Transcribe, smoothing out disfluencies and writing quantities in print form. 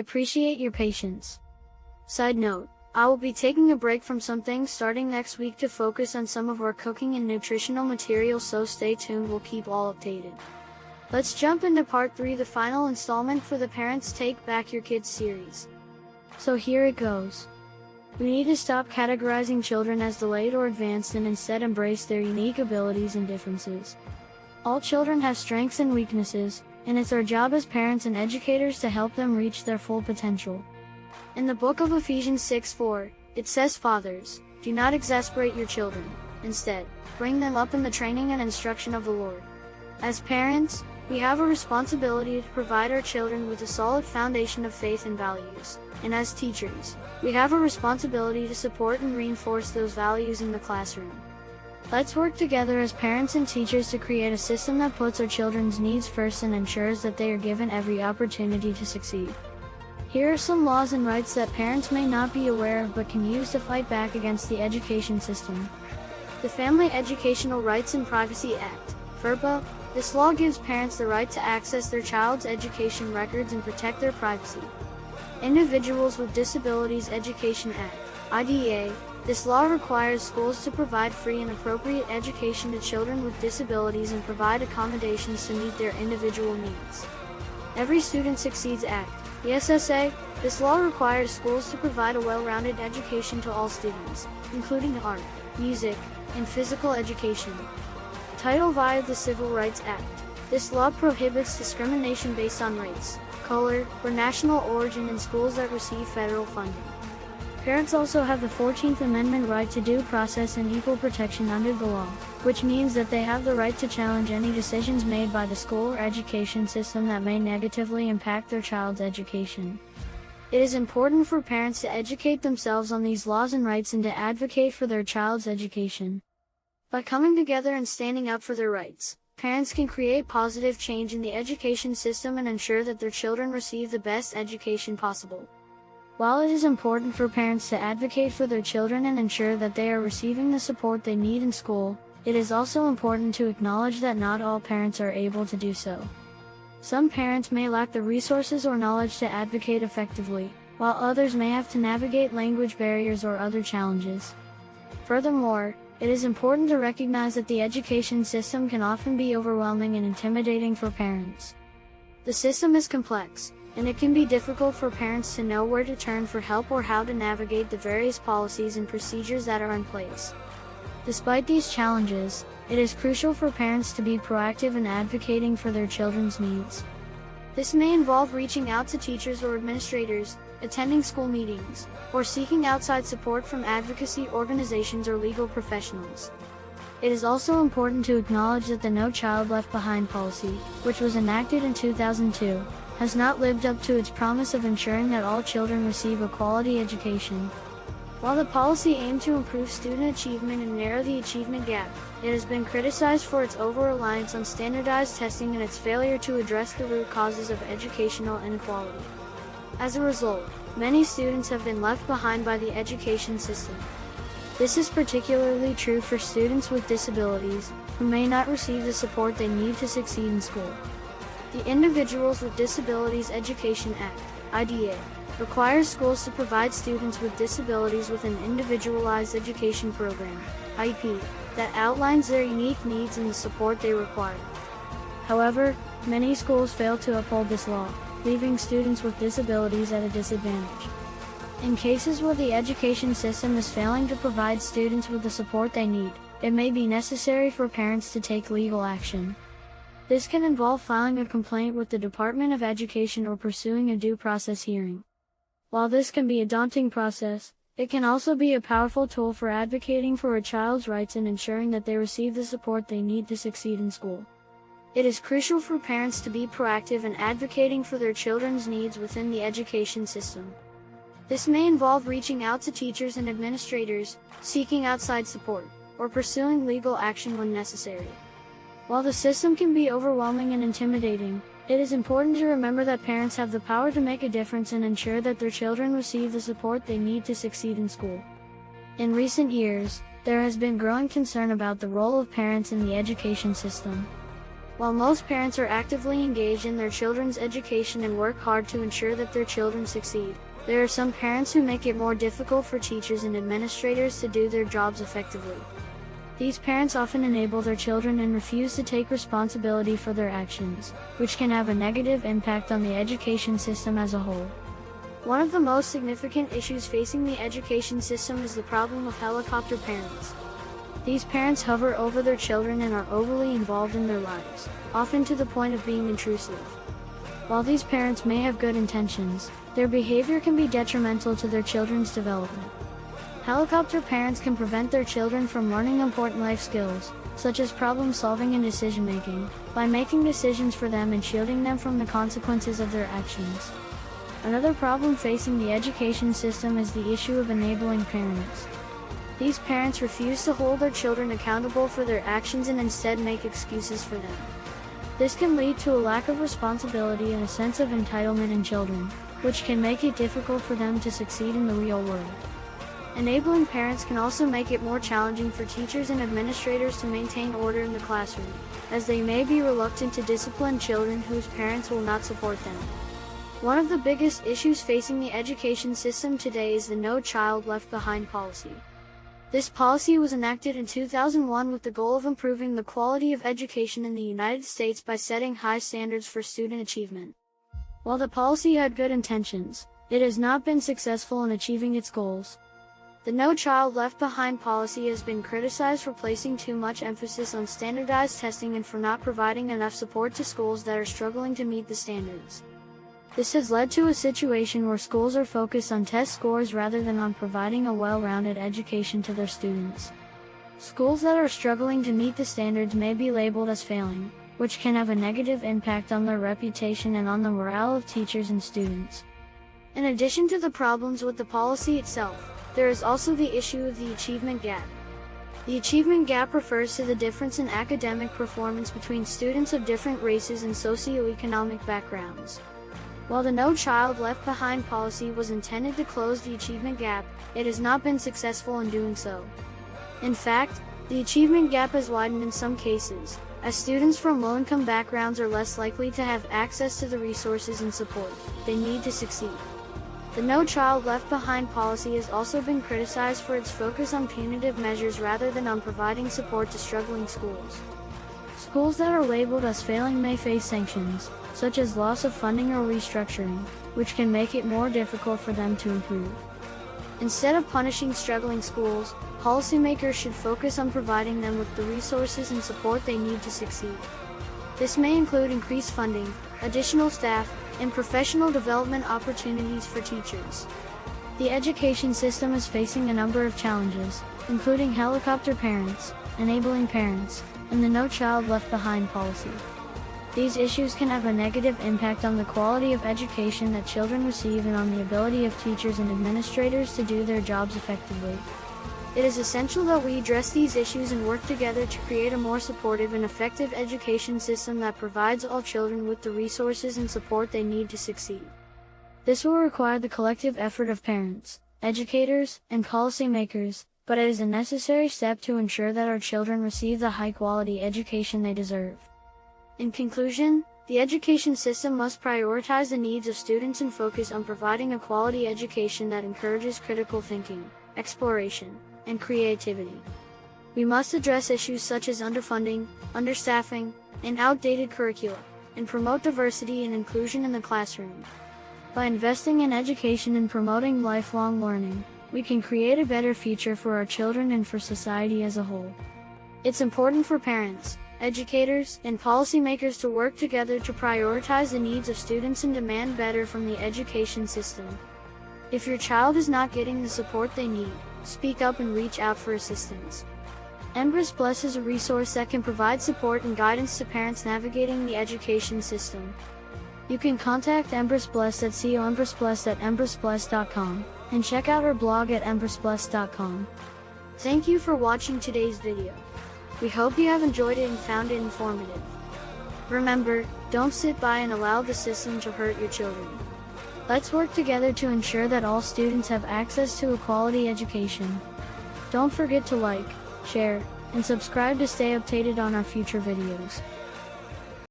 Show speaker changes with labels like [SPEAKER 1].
[SPEAKER 1] appreciate your patience. Side note, I will be taking a break from some things starting next week to focus on some of our cooking and nutritional materials, so stay tuned, we'll keep all updated. Let's jump into part 3, the final installment for the Parents Take Back Your Kids series. So here it goes. We need to stop categorizing children as delayed or advanced and instead embrace their unique abilities and differences. All children have strengths and weaknesses, and it's our job as parents and educators to help them reach their full potential. In the book of Ephesians 6:4, it says, "Fathers, do not exasperate your children. Instead, bring them up in the training and instruction of the Lord." As parents, we have a responsibility to provide our children with a solid foundation of faith and values, and as teachers, we have a responsibility to support and reinforce those values in the classroom. Let's work together as parents and teachers to create a system that puts our children's needs first and ensures that they are given every opportunity to succeed. Here are some laws and rights that parents may not be aware of but can use to fight back against the education system. The Family Educational Rights and Privacy Act, FERPA. This law gives parents the right to access their child's education records and protect their privacy. Individuals with Disabilities Education Act, IDEA. This law requires schools to provide free and appropriate education to children with disabilities and provide accommodations to meet their individual needs. Every Student Succeeds Act, ESSA. This law requires schools to provide a well-rounded education to all students, including art, music, and physical education. Title via the Civil Rights Act. This law prohibits discrimination based on race, color, or national origin in schools that receive federal funding. Parents also have the 14th Amendment right to due process and equal protection under the law, which means that they have the right to challenge any decisions made by the school or education system that may negatively impact their child's education. It is important for parents to educate themselves on these laws and rights and to advocate for their child's education. By coming together and standing up for their rights, parents can create positive change in the education system and ensure that their children receive the best education possible. While it is important for parents to advocate for their children and ensure that they are receiving the support they need in school, it is also important to acknowledge that not all parents are able to do so. Some parents may lack the resources or knowledge to advocate effectively, while others may have to navigate language barriers or other challenges. Furthermore, it is important to recognize that the education system can often be overwhelming and intimidating for parents. The system is complex, and it can be difficult for parents to know where to turn for help or how to navigate the various policies and procedures that are in place. Despite these challenges, it is crucial for parents to be proactive in advocating for their children's needs. This may involve reaching out to teachers or administrators, attending school meetings, or seeking outside support from advocacy organizations or legal professionals. It is also important to acknowledge that the No Child Left Behind policy, which was enacted in 2002, has not lived up to its promise of ensuring that all children receive a quality education. While the policy aimed to improve student achievement and narrow the achievement gap, it has been criticized for its over-reliance on standardized testing and its failure to address the root causes of educational inequality. As a result, many students have been left behind by the education system. This is particularly true for students with disabilities, who may not receive the support they need to succeed in school. The Individuals with Disabilities Education Act, IDEA, requires schools to provide students with disabilities with an individualized education program, IEP, that outlines their unique needs and the support they require. However, many schools fail to uphold this law, leaving students with disabilities at a disadvantage. In cases where the education system is failing to provide students with the support they need, it may be necessary for parents to take legal action. This can involve filing a complaint with the Department of Education or pursuing a due process hearing. While this can be a daunting process, it can also be a powerful tool for advocating for a child's rights and ensuring that they receive the support they need to succeed in school. It is crucial for parents to be proactive in advocating for their children's needs within the education system. This may involve reaching out to teachers and administrators, seeking outside support, or pursuing legal action when necessary. While the system can be overwhelming and intimidating, it is important to remember that parents have the power to make a difference and ensure that their children receive the support they need to succeed in school. In recent years, there has been growing concern about the role of parents in the education system. While most parents are actively engaged in their children's education and work hard to ensure that their children succeed, there are some parents who make it more difficult for teachers and administrators to do their jobs effectively. These parents often enable their children and refuse to take responsibility for their actions, which can have a negative impact on the education system as a whole. One of the most significant issues facing the education system is the problem of helicopter parents. These parents hover over their children and are overly involved in their lives, often to the point of being intrusive. While these parents may have good intentions, their behavior can be detrimental to their children's development. Helicopter parents can prevent their children from learning important life skills, such as problem solving and decision making, by making decisions for them and shielding them from the consequences of their actions. Another problem facing the education system is the issue of enabling parents. These parents refuse to hold their children accountable for their actions and instead make excuses for them. This can lead to a lack of responsibility and a sense of entitlement in children, which can make it difficult for them to succeed in the real world. Enabling parents can also make it more challenging for teachers and administrators to maintain order in the classroom, as they may be reluctant to discipline children whose parents will not support them. One of the biggest issues facing the education system today is the No Child Left Behind policy. This policy was enacted in 2001 with the goal of improving the quality of education in the United States by setting high standards for student achievement. While the policy had good intentions, it has not been successful in achieving its goals. The No Child Left Behind policy has been criticized for placing too much emphasis on standardized testing and for not providing enough support to schools that are struggling to meet the standards. This has led to a situation where schools are focused on test scores rather than on providing a well-rounded education to their students. Schools that are struggling to meet the standards may be labeled as failing, which can have a negative impact on their reputation and on the morale of teachers and students. In addition to the problems with the policy itself, there is also the issue of the achievement gap. The achievement gap refers to the difference in academic performance between students of different races and socioeconomic backgrounds. While the No Child Left Behind policy was intended to close the achievement gap, it has not been successful in doing so. In fact, the achievement gap has widened in some cases, as students from low-income backgrounds are less likely to have access to the resources and support they need to succeed. The No Child Left Behind policy has also been criticized for its focus on punitive measures rather than on providing support to struggling schools. Schools that are labeled as failing may face sanctions, such as loss of funding or restructuring, which can make it more difficult for them to improve. Instead of punishing struggling schools, policymakers should focus on providing them with the resources and support they need to succeed. This may include increased funding, additional staff, and professional development opportunities for teachers. The education system is facing a number of challenges, including helicopter parents, enabling parents, and the No Child Left Behind policy. These issues can have a negative impact on the quality of education that children receive and on the ability of teachers and administrators to do their jobs effectively. It is essential that we address these issues and work together to create a more supportive and effective education system that provides all children with the resources and support they need to succeed. This will require the collective effort of parents, educators, and policymakers, but it is a necessary step to ensure that our children receive the high-quality education they deserve. In conclusion, the education system must prioritize the needs of students and focus on providing a quality education that encourages critical thinking, exploration, and creativity. We must address issues such as underfunding, understaffing, and outdated curricula, and promote diversity and inclusion in the classroom. By investing in education and promoting lifelong learning, we can create a better future for our children and for society as a whole. It's important for parents, educators, and policymakers to work together to prioritize the needs of students and demand better from the education system. If your child is not getting the support they need, speak up and reach out for assistance. Embrace Plus is a resource that can provide support and guidance to parents navigating the education system. You can contact Embrace Plus at embraceplus@embraceplus.com and check out our blog at embraceplus.com. Thank you for watching today's video. We hope you have enjoyed it and found it informative. Remember, don't sit by and allow the system to hurt your children. Let's work together to ensure that all students have access to a quality education. Don't forget to like, share, and subscribe to stay updated on our future videos.